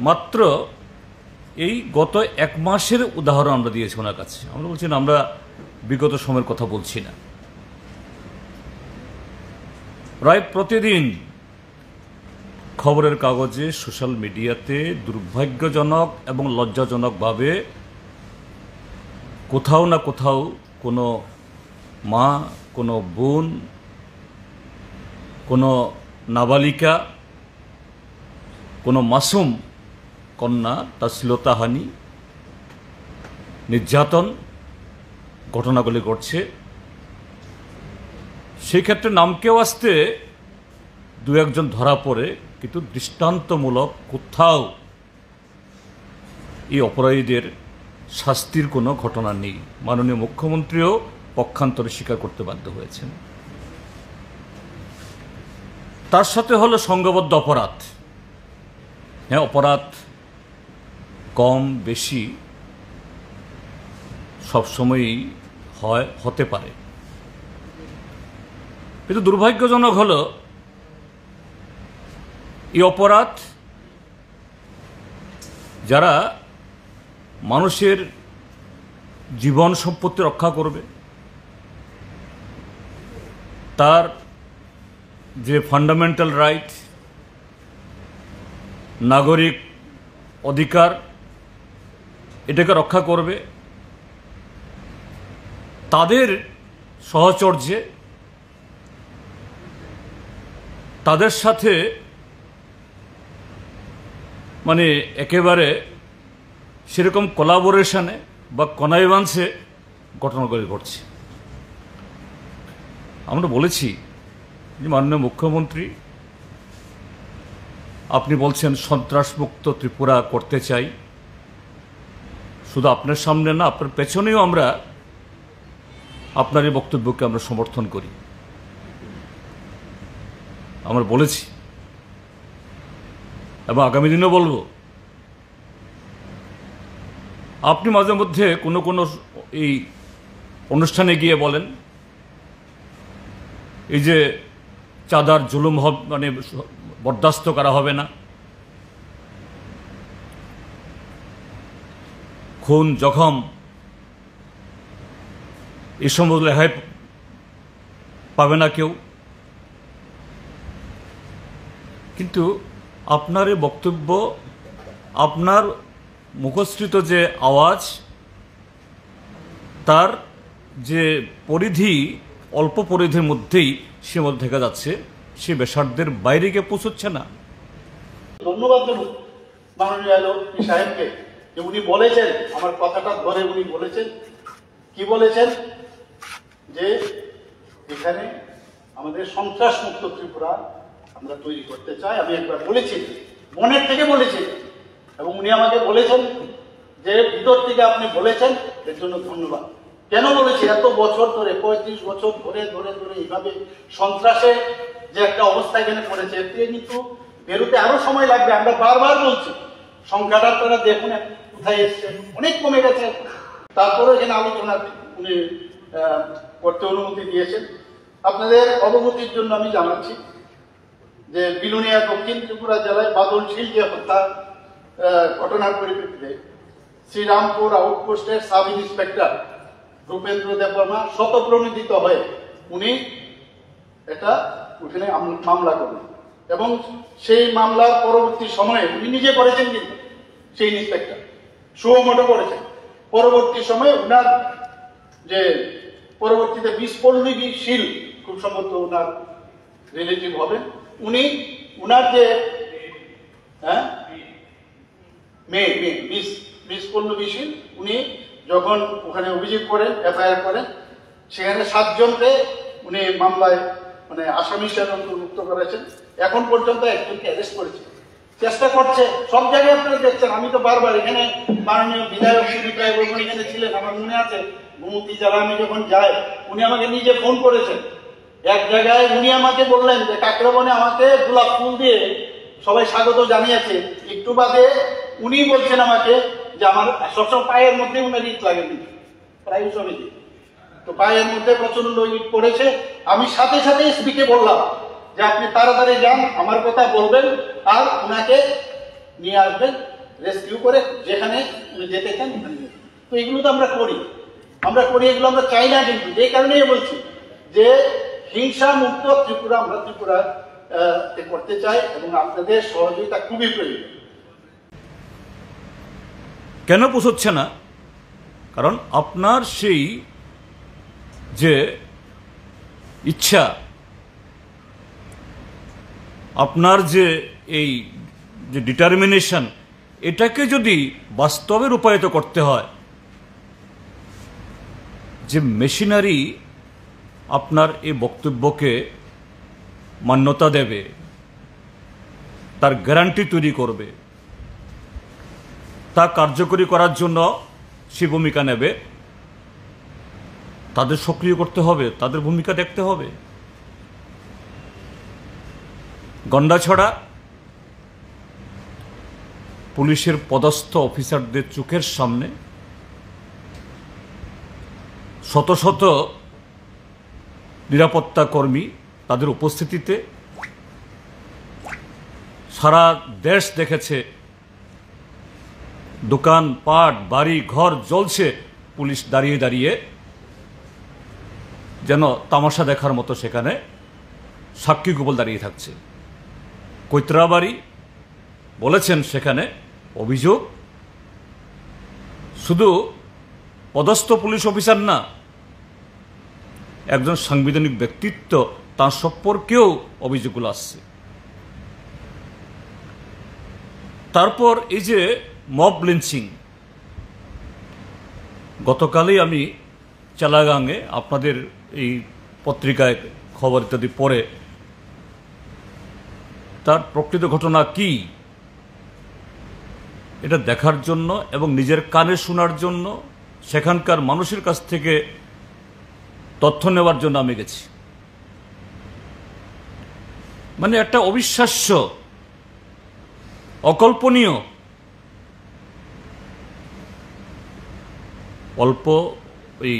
মাত্র এই গত এক মাসের উদাহরণ আমরা দিয়েছি ওনার কাছে। আমরা বলছি না আমরা বিগত সময়ের কথা বলছি না। প্রায় প্রতিদিন খবরের কাগজে, সোশ্যাল মিডিয়াতে দুর্ভাগ্যজনক এবং লজ্জাজনকভাবে কোথাও না কোথাও কোনো মা, কোনো বোন, কোনো নাবালিকা, কোনো মাসুম কন্যা তার শ্লীলতাহানি, নির্যাতন ঘটনাগুলি ঘটছে। সেই ক্ষেত্রে নামকেও আসতে দু একজন ধরা পড়ে, কিন্তু দৃষ্টান্তমূলক কোথাও এই অপরাধীদের শাস্তির কোনো ঘটনা নেই। মাননীয় মুখ্যমন্ত্রীও পক্ষান্তরে স্বীকার করতে বাধ্য হয়েছেন। তার সাথে হলো সংঘবদ্ধ অপরাধ। হ্যাঁ, অপরাধ কম বেশি সবসময়ই হতে পারে, কিন্তু দুর্ভাগ্যজনক হলো এই অপরাধ যারা মানুষের জীবন সম্পত্তি রক্ষা করবে, তার যে ফান্ডামেন্টাল রাইট, নাগরিক অধিকার, এটাকে রক্ষা করবে, তাদের সহচর্যে, তাদের সাথে মানে একেবারে সেরকম কোলাবোরেশনে বা কনাইভান্সে ঘটনাগুলি ঘটছে। আমরা বলেছি যে মাননীয় মুখ্যমন্ত্রী, আপনি বলছেন সন্ত্রাসমুক্ত ত্রিপুরা করতে চাই। শুধু আপনার সামনে না, আপনার পেছনেও আমরা আপনার এই বক্তব্যকে আমরা সমর্থন করি। আমরা বলেছি এবং আগামী দিনেও বলবো। আপনি মাঝে মধ্যে কোনো কোনো এই অনুষ্ঠানে গিয়ে বলেন এই যে চাঁদার জুলুম মানে বরদাস্ত করা হবে না, খুন জখম এই সমস্ত রেহাই পাবে না কেউ। কিন্তু আপনার এই বক্তব্য, আপনার মুখশ্রিত যে আওয়াজ, তার যে পরিধি অল্প পরিধির মধ্যেই সীমাবদ্ধ থেকে যাচ্ছে, সে বেসারদের বাইরে গিয়ে পৌঁছচ্ছে না। ধন্যবাদ দেব মাননীয় সাহেবকে যে উনি বলেছেন, আমার কথাটা ধরে উনি বলেছেন, কি বলেছেন, যে এখানে আমাদের সন্ত্রাস মুক্ত ত্রিপুরা আমরা তৈরি করতে চাই। আমি একবার বলেছি, মনের থেকে বলেছি, এবং উনি আমাকে বলেছেন যে ভিতর থেকে আপনি বলেছেন, এর জন্য ধন্যবাদ। কেন বলেছি, এত বছর ধরে 35 বছর ধরে ধরে ধরে এইভাবে সন্ত্রাসে যে একটা অবস্থা এখানে পড়েছে, এতে কিন্তু বেরোতে আরো সময় লাগবে। আমরা বারবার বলছি, সংখ্যাটা আপনারা দেখুন কোথায় এসছে, অনেক কমে গেছে। তারপরে এখানে আলোচনা উনি করতে অনুমতি দিয়েছেন। আপনাদের অবগতির জন্য আমি জানাচ্ছি যে বিলুনিয়া দক্ষিণ ত্রিপুরা জেলায় বাদল শীল যে হত্যা ঘটনার পরিপ্রেক্ষিতে শ্রীরামপুর আউটপোস্টের সাব ইন্সপেক্টর রূপেন্দ্র দেববর্মা শতপ্রণোদিত হয়ে উনি এটা ওখানে মামলা করলেন, এবং সেই মামলার পরবর্তী সময়ে উনি নিজে করেছেন, কিন্তু সেই ইন্সপেক্টর সুমোটো করেছেন। পরবর্তী সময়ে উনার যে পরবর্তীতে বিস্পল্লবী শীল, খুব সম্ভবত ওনার রিলেটিভ হবেন, উনি উনার যে বিস্পল্লবী শীল, উনি যখন ওখানে অভিযোগ করেন, এফআইআর করেন, সেখানে 7 জনকে উনি মামলায় মানে আসামি হিসেবে অন্তর্ভুক্ত করেছেন। এখন পর্যন্ত একজনকে অ্যারেস্ট করেছে, চেষ্টা করছে। সব জায়গায় আপনারা দেখছেন, আমি তো বারবার এখানে মাননীয় বিধায়ক সুবিধায় বলবেন এখানে ছিলেন, আমার মনে আছে গোমতী জেলা আমি যখন যাই, উনি আমাকে নিজে ফোন করেছেন। এক জায়গায় উনি আমাকে বললেন যে কাকরাবনে আমাকে গোলাপ ফুল দিয়ে সবাই স্বাগত জানিয়েছে। একটু বাদে উনি বলছেন আমাকে যে আমার সবসময় পায়ের মধ্যে উনার ইট লাগে, প্রায় সমিতি তো পায়ের মধ্যে প্রচন্ড ইট পড়েছে। আমি সাথে সাথে এসপিকে বললাম যে আপনি তাড়াতাড়ি যান, আমার কথা বলবেন, আর ওনাকে নিয়ে আসবেন, রেস্কিউ করে যেখানে উনি যেতে চান ওখানে যেতে। তো এগুলো তো আমরা করি, এগুলো আমরা চাই না, কিন্তু এই কারণেই বলছি যে হিংসা মুক্ত ত্রিপুরা আমরা করতে চাই এবং আপনাদের সহযোগিতা খুবই প্রয়োজন। কেন পোষাচ্ছে না? কারণ আপনার সেই যে ইচ্ছা, আপনার যে এই যে ডিটারমিনেশন, এটাকে যদি বাস্তবে রূপায়িত করতে হয়, যে মেশিনারি আপনার এই বক্তব্যকে মান্যতা দেবে, তার গ্যারান্টি তৈরি করবে, তা কার্যকরী করার জন্য সে ভূমিকা নেবে, তাদের সক্রিয় করতে হবে, তাদের ভূমিকা দেখতে হবে। গন্ডাছড়া পুলিশের পদস্থ অফিসারদের চোখের সামনে শত শত নিরাপত্তা কর্মী তাদের উপস্থিতিতে সারা দেশ দেখেছে দোকান পাট বাড়ি ঘর জ্বলছে, পুলিশ দাঁড়িয়ে দাঁড়িয়ে যেন তামাশা দেখার মতো সেখানে সাক্ষী গোপল দাঁড়িয়ে থাকছে। কৈত্রাবাড়ি বলেছেন সেখানে অভিযোগ শুধু পদস্থ পুলিশ অফিসার না, একজন সাংবিধানিক ব্যক্তিত্ব, তার সম্পর্কেও অভিযোগগুলো আসছে। তারপর এই যে মব লিঞ্চিং, গতকালই আমি চালাগাঙে আপনাদের এই পত্রিকায় খবর ইত্যাদি পড়ে তার প্রকৃত ঘটনা কি এটা দেখার জন্য এবং নিজের কানে শোনার জন্য, সেখানকার মানুষের কাছ থেকে তথ্য নেওয়ার জন্য আমি গেছি। মানে একটা অবিশ্বাস্য, অকল্পনীয়, অল্প এই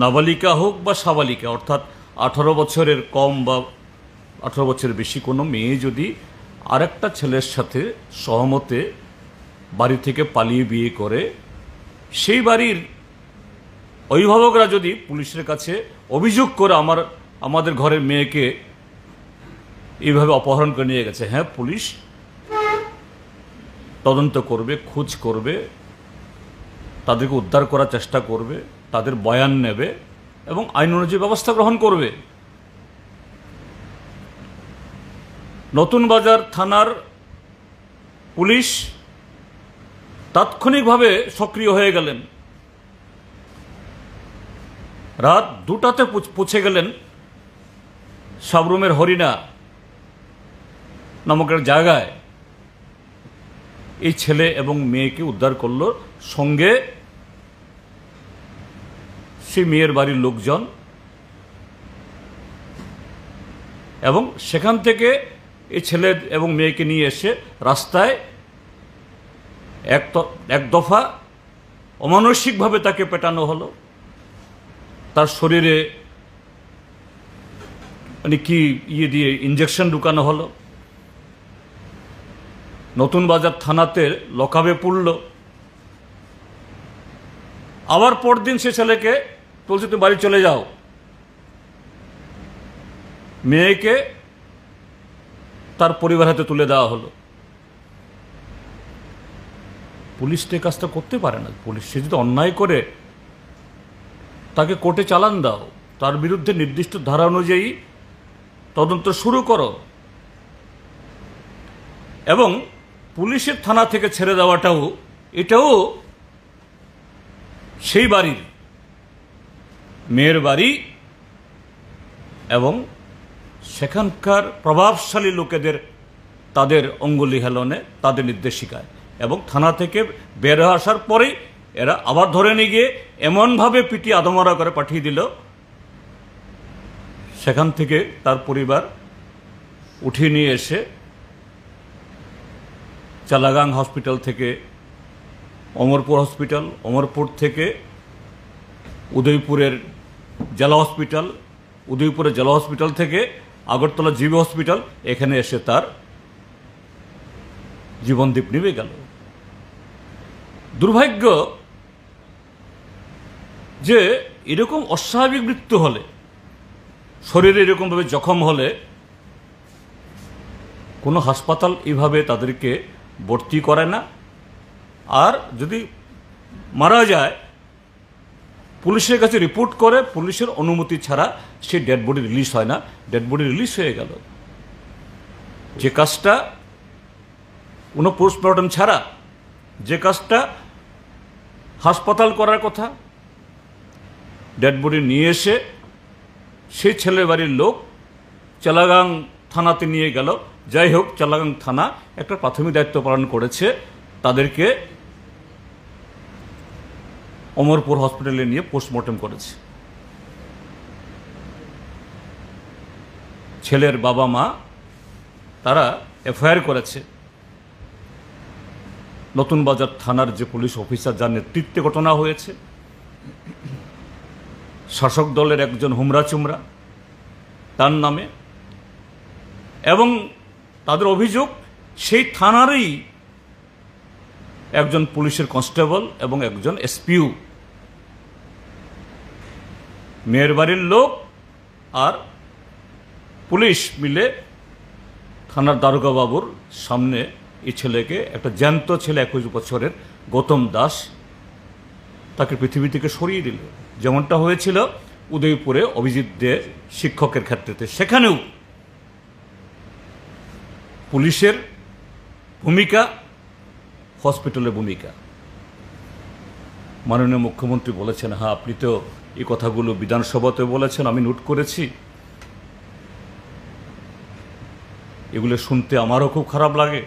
নাবালিকা হোক বা সাবালিকা, অর্থাৎ 18 বছরের কম বা 18 বছরের বেশি কোনো মেয়ে যদি আরেকটা ছেলের সাথে সহমতে বাড়ি থেকে পালিয়ে বিয়ে করে, সেই বাড়ির অভিভাবকরা যদি পুলিশের কাছে অভিযোগ করে আমাদের ঘরের মেয়েকে এইভাবে অপহরণ করে নিয়ে গেছে, হ্যাঁ পুলিশ তদন্ত করবে, খোঁজ করবে, তাদেরকে উদ্ধার করার চেষ্টা করবে, তাদের বয়ান নেবে এবং আইন অনুযায়ী ব্যবস্থা গ্রহণ করবে। নতুন বাজার থানার পুলিশ তাৎক্ষণিকভাবে সক্রিয় হয়ে গেলেন, রাত 2টাতে পৌঁছে গেলেন সাবরুমের হরিণা নামক এক জায়গায়। এই ছেলে এবং মেয়েকে উদ্ধার করল, সঙ্গে সেই মেয়ের বাড়ির লোকজন, এবং সেখান থেকে এই ছেলে এবং মেয়েকে নিয়ে এসে রাস্তায় এক দফা অমানসিকভাবে তাকে পেটানো হলো, তার শরীরে মানে কি দিয়ে ইঞ্জেকশন ঢুকানো হলো, নতুন বাজার থানাতে লকআপে পড়ল। আবার পরদিন সে ছেলেকে বলছে তুমি বাড়ি চলে যাও, মেয়েকে তার পরিবার হাতে তুলে দেওয়া হলো। পুলিশ তো কাজটা করতে পারে না। পুলিশ সে যদি অন্যায় করে তাকে কোর্টে চালান দাও, তার বিরুদ্ধে নির্দিষ্ট ধারা অনুযায়ী তদন্ত শুরু করো, এবং পুলিশের থানা থেকে ছেড়ে দেওয়াটাও এটাও সেই বাড়ির মেয়ের বাড়ি এবং সেখানকার প্রভাবশালী লোকেদের তাদের অঙ্গুলি হেলনে, তাদের নির্দেশিকায়, এবং থানা থেকে বের হয়ে আসার পরেই এরা আবার ধরে নিয়ে গিয়ে এমনভাবে পিটিয়ে আদমরা করে পাঠিয়ে দিল, সেখান থেকে তার পরিবার উঠিয়ে নিয়ে এসে চালাগাং হসপিটাল থেকে অমরপুর হসপিটাল, অমরপুর থেকে উদয়পুরের জেলা হসপিটাল, উদয়পুরের জেলা হসপিটাল থেকে আগরতলা জিবি হসপিটাল, এখানে এসে তার জীবনদীপ নিভে গেল। দুর্ভাগ্য যে এরকম অস্বাভাবিক মৃত্যু হলে, শরীরে এরকমভাবে জখম হলে কোনো হাসপাতাল এইভাবে তাদেরকে ভর্তি করে না। আর যদি মারা যায় পুলিশের কাছে রিপোর্ট করে, পুলিশের অনুমতি ছাড়া সে ডেড বডি রিলিজ হয় না। ডেড বডি রিলিজ হয়ে গেল, যে কাজটা কোনো পোস্টমর্টম ছাড়া, যে কাজটা হাসপাতাল করার কথা, ডেড বডি নিয়ে এসে সেই ছেলে বাড়ির লোক চালাগাং থানাতে নিয়ে গেল। যাই হোক, চালাগাং থানা একটা প্রাথমিক দায়িত্ব পালন করেছে, তাদেরকে অমরপুর হসপিটালে নিয়ে পোস্টমর্টম করেছে। ছেলের বাবা মা তারা এফআইআর করেছে। নতুন বাজার থানার যে পুলিশ অফিসার, যার নেতৃত্বে ঘটনা হয়েছে, শাসক দলের একজন হুমরা চুমরা, তার নামে, এবং তাদের অভিযোগ সেই থানারই একজন পুলিশের কনস্টেবল এবং একজন এসপিউ, মেয়ের বাড়ির লোক আর পুলিশ মিলে থানার দারোগা বাবুর সামনে এই ছেলেকে, একটা জ্যান্ত ছেলে 21 বছরের গৌতম দাস, তাকে পৃথিবী থেকে সরিয়ে দিল। যেমনটা হয়েছিল উদয়পুরে অভিজিৎ দে শিক্ষকের ক্ষেত্রেতে, সেখানেও পুলিশের ভূমিকা, হসপিটালের ভূমিকা। মাননীয় মুখ্যমন্ত্রী বলেছেন, হ্যাঁ আপনি তো এই কথাগুলো বিধানসভাতে বলেছেন, আমি নোট করেছি। এগুলো শুনতে আমারও খুব খারাপ লাগে,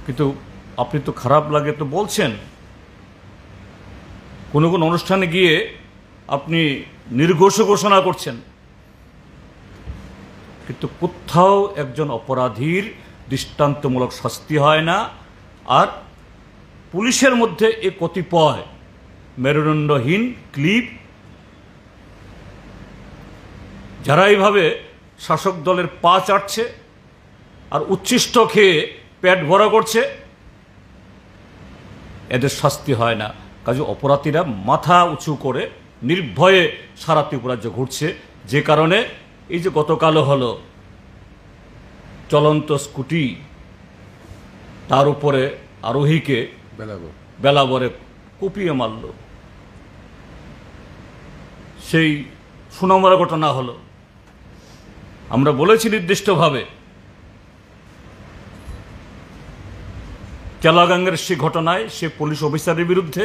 কিন্তু আপনি তো খারাপ লাগে তো বলছেন, কোনো কোনো অনুষ্ঠানে গিয়ে আপনি নির্ঘোষ ঘোষণা করছেন, কিন্তু কোথাও একজন অপরাধীর দৃষ্টান্তমূলক শাস্তি হয় না। আর পুলিশের মধ্যে এ কতিপয় মেরুদণ্ডহীন ক্লিপ, যারা এইভাবে শাসক দলের পা চাটছে আর উচ্ছিষ্ট খেয়ে পেট ভরা করছে, এদের শাস্তি হয় না। কাজে অপরাধীরা মাথা উঁচু করে নির্ভয়ে সারা ত্রিপুরাজ্য ঘুরছে, যে কারণে এই যে গতকালও হলো চলন্ত স্কুটি, তার উপরে আরোহীকে বেলাবরে কুপিয়ে মারল, সেই সুনামরা ঘটনা হলো। আমরা বলেছি নির্দিষ্টভাবে চালাগাঙ্গের সে ঘটনায় সে পুলিশ অফিসারের বিরুদ্ধে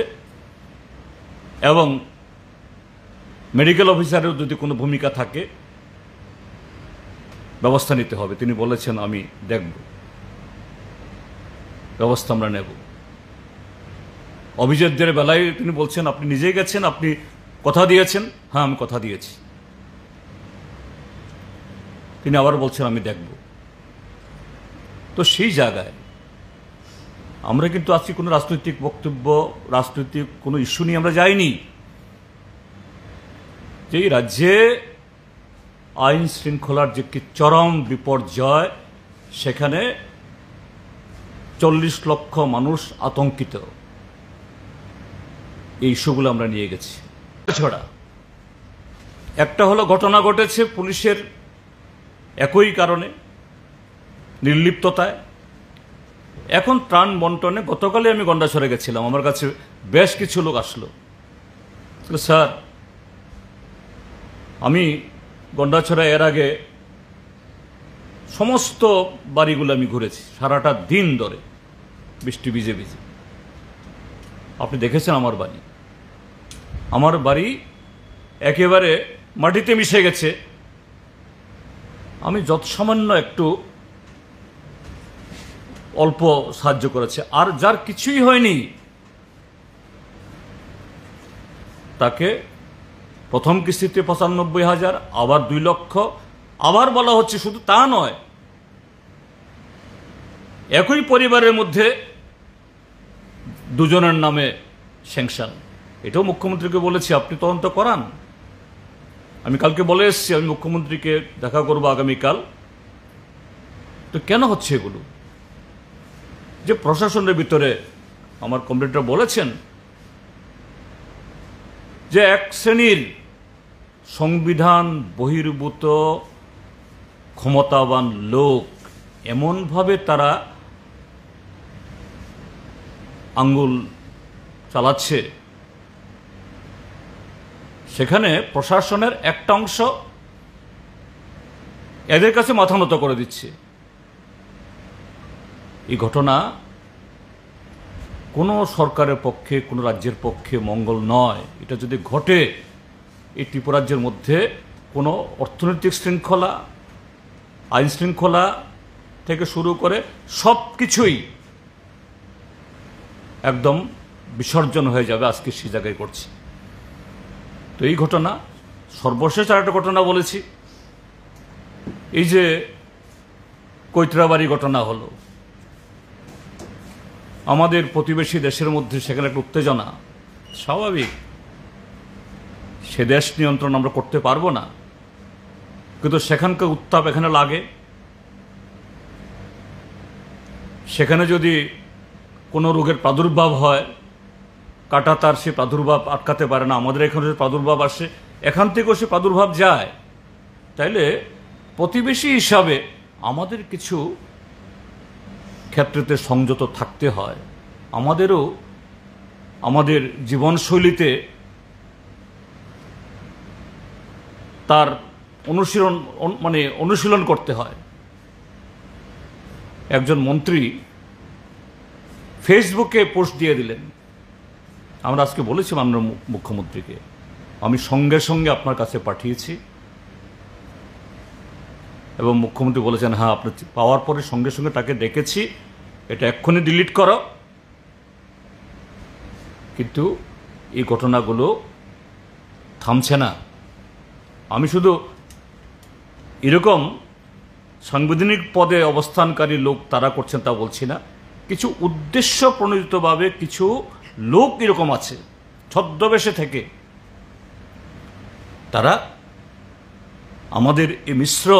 এবং মেডিকেল অফিসারের যদি কোনো ভূমিকা থাকে ব্যবস্থা নিতে হবে। তিনি বলেছেন, আমি দেখব, ব্যবস্থা আমরা নেব। অভিজিৎদের বেলায় তিনি বলছেন, আপনি নিজেই গেছেন, আপনি কথা দিয়েছেন। হ্যাঁ, আমি কথা দিয়েছি। তিনি আবার বলছেন, আমি দেখব। তো সেই জায়গায় আমরা কিন্তু আজকে কোনো রাজনৈতিক বক্তব্য, রাজনৈতিক কোনো ইস্যু নিয়ে আমরা যাইনি। যে এই রাজ্যে আইন শৃঙ্খলার যে কি চরম বিপর্যয়, সেখানে 40 লক্ষ মানুষ আতঙ্কিত, এই ইস্যুগুলো আমরা নিয়ে গেছি। ছড়া একটা হলো ঘটনা ঘটেছে পুলিশের একই কারণে, নির্লিপ্ততায়। এখন ত্রাণ বন্টনে গতকালই আমি গন্ডাছড়ে গেছিলাম, আমার কাছে বেশ কিছু লোক আসলো, স্যার আমি গন্ডাছড়া এর আগে সমস্ত বাড়িগুলো আমি ঘুরেছি সারাটা দিন ধরে, বৃষ্টি ভিজে ভিজে। আপনি দেখেছেন আমার বাড়ি একেবারে মাটিতে মিশে গেছে। আমি যৎসামান্য একটু অল্প সাহায্য করেছে, আর যার কিছুই হয়নি তাকে প্রথম কিস্তিতে 95,000, আবার 2 লক্ষ, আবার বলা হচ্ছে শুধু তা নয়, একই পরিবারের মধ্যে 2 জনের নামে স্যাংশন। এটাও মুখ্যমন্ত্রীকে বলেছি, আপনি তদন্ত করান। আমি কালকে বলে এসেছি, আমি মুখ্যমন্ত্রীকে দেখা করব আগামীকাল। তো কেন হচ্ছে এগুলো? যে প্রশাসনের ভিতরে আমার কমরেডরা বলেছেন যে এক শ্রেণীর সংবিধান বহির্ভূত ক্ষমতাবান লোক এমনভাবে তারা আঙ্গুল চালাচ্ছে, সেখানে প্রশাসনের একটা অংশ এদের কাছে মাথা নত করে দিচ্ছে। এই ঘটনা কোনো সরকারের পক্ষে, কোনো রাজ্যের পক্ষে মঙ্গল নয়। এটা যদি ঘটে, এই ত্রিপুরাজ্যের মধ্যে কোনো অর্থনৈতিক শৃঙ্খলা, আইন শৃঙ্খলা থেকে শুরু করে সব কিছুই একদম বিসর্জন হয়ে যাবে। আজকে সে জায়গায় করছি। তো এই ঘটনা, সর্বশেষ আর একটা ঘটনা বলেছি, এই যে কৈতরাবাড়ি ঘটনা হলো, আমাদের প্রতিবেশী দেশের মধ্যে সেখানে একটা উত্তেজনা স্বাভাবিক। সে দেশ নিয়ন্ত্রণ আমরা করতে পারবো না, কিন্তু সেখানকার উত্তাপ এখানে লাগে। সেখানে যদি কোনো রোগের প্রাদুর্ভাব হয়, কাটা তার সে প্রাদুর্ভাব আটকাতে পারে না। আমাদের এখানে যে প্রাদুর্ভাব আসে, এখান থেকেও সে প্রাদুর্ভাব যায়। তাইলে প্রতিবেশী হিসাবে আমাদের কিছু ক্ষেত্রেতে সংযত থাকতে হয়। আমাদেরও আমাদের জীবনশৈলীতে তার অনুশীলন করতে হয়। একজন মন্ত্রী ফেসবুকে পোস্ট দিয়ে দিলেন, আমরা আজকে বলেছি মাননীয় মুখ্যমন্ত্রীকে, আমি সঙ্গে সঙ্গে আপনার কাছে পাঠিয়েছি, এবং মুখ্যমন্ত্রী বলেছেন হ্যাঁ আপনি পাওয়ার পরে সঙ্গে সঙ্গে তাকে ডেকেছি, এটা এক্ষুনি ডিলিট করো। কিন্তু এই ঘটনাগুলো থামছে না। আমি শুধু এরকম সাংবিধানিক পদে অবস্থানকারী লোক তারা করছেন তা বলছি না, কিছু উদ্দেশ্য প্রণোদিতভাবে কিছু লোক এরকম আছে ছদ্মবেশে থেকে, তারা আমাদের এই মিশ্র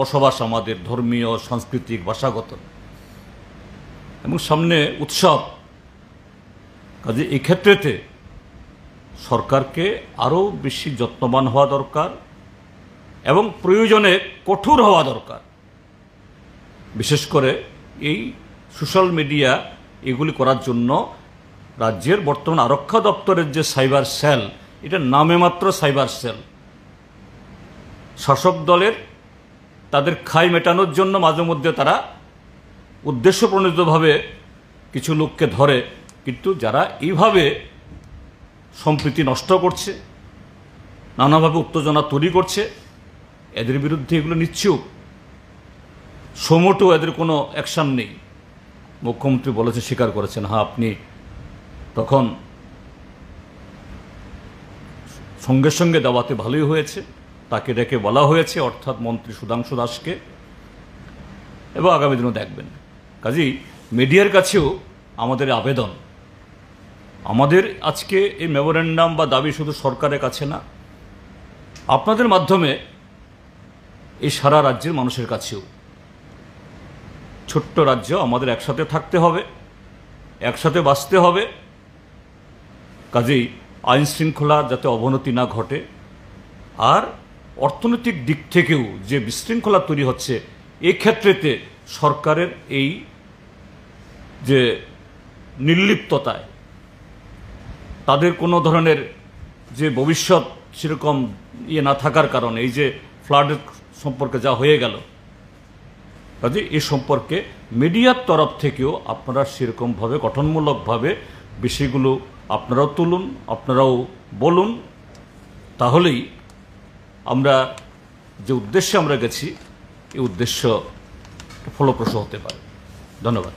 বসবাস, আমাদের ধর্মীয়, সাংস্কৃতিক, ভাষাগত, এবং সামনে উৎসব, কাজে এই ক্ষেত্রেতে সরকারকে আরও বেশি যত্নবান হওয়া দরকার এবং প্রয়োজনে কঠোর হওয়া দরকার। বিশেষ করে এই সোশ্যাল মিডিয়া এগুলি করার জন্য রাজ্যের বর্তমান আরক্ষা দপ্তরের যে সাইবার সেল, এটা নামে মাত্র সাইবার সেল। শাসক দলের তাদের খাই মেটানোর জন্য মাঝে মধ্যে তারা উদ্দেশ্য প্রণোদিতভাবে কিছু লোককে ধরে, কিন্তু যারা এইভাবে সম্প্রীতি নষ্ট করছে, নানাভাবে উত্তেজনা তৈরি করছে, এদের বিরুদ্ধে এগুলো নিশ্চুপ, সমোটো এদের কোনো অ্যাকশন নেই। মুখ্যমন্ত্রী বলেছে, স্বীকার করেছেন, হ্যাঁ আপনি তখন সঙ্গে সঙ্গে দাওয়াতে ভালোই হয়েছে, তাকে ডেকে বলা হয়েছে, অর্থাৎ মন্ত্রী সুধাংশু দাসকে, এবং আগামী দিনও দেখবেন। কাজেই মিডিয়ার কাছেও আমাদের আবেদন, আমাদের আজকে এই মেমোরেন্ডাম বা দাবি শুধু সরকারের কাছে না, আপনাদের মাধ্যমে এই সারা রাজ্যের মানুষের কাছেও। ছোট্ট রাজ্য, আমাদের একসাথে থাকতে হবে, একসাথে বাঁচতে হবে। কাজেই আইন শৃঙ্খলা যাতে অবনতি না ঘটে, আর অর্থনৈতিক দিক থেকেও যে বিশৃঙ্খলা তৈরি হচ্ছে, এই ক্ষেত্রেতে সরকারের এই যে নির্লিপ্ততায়, তাদের কোনো ধরনের যে ভবিষ্যৎ সেরকম না থাকার কারণে, এই যে ফ্লাডের সম্পর্কে যা হয়ে গেল, কাজে এ সম্পর্কে মিডিয়ার তরফ থেকেও আপনারা সেরকমভাবে গঠনমূলকভাবে বিষয়গুলো আপনারাও তুলুন, আপনারাও বলুন। তাহলেই আমরা যে উদ্দেশ্যে আমরা গেছি, এই উদ্দেশ্য ফলপ্রসূ হতে পারে। ধন্যবাদ।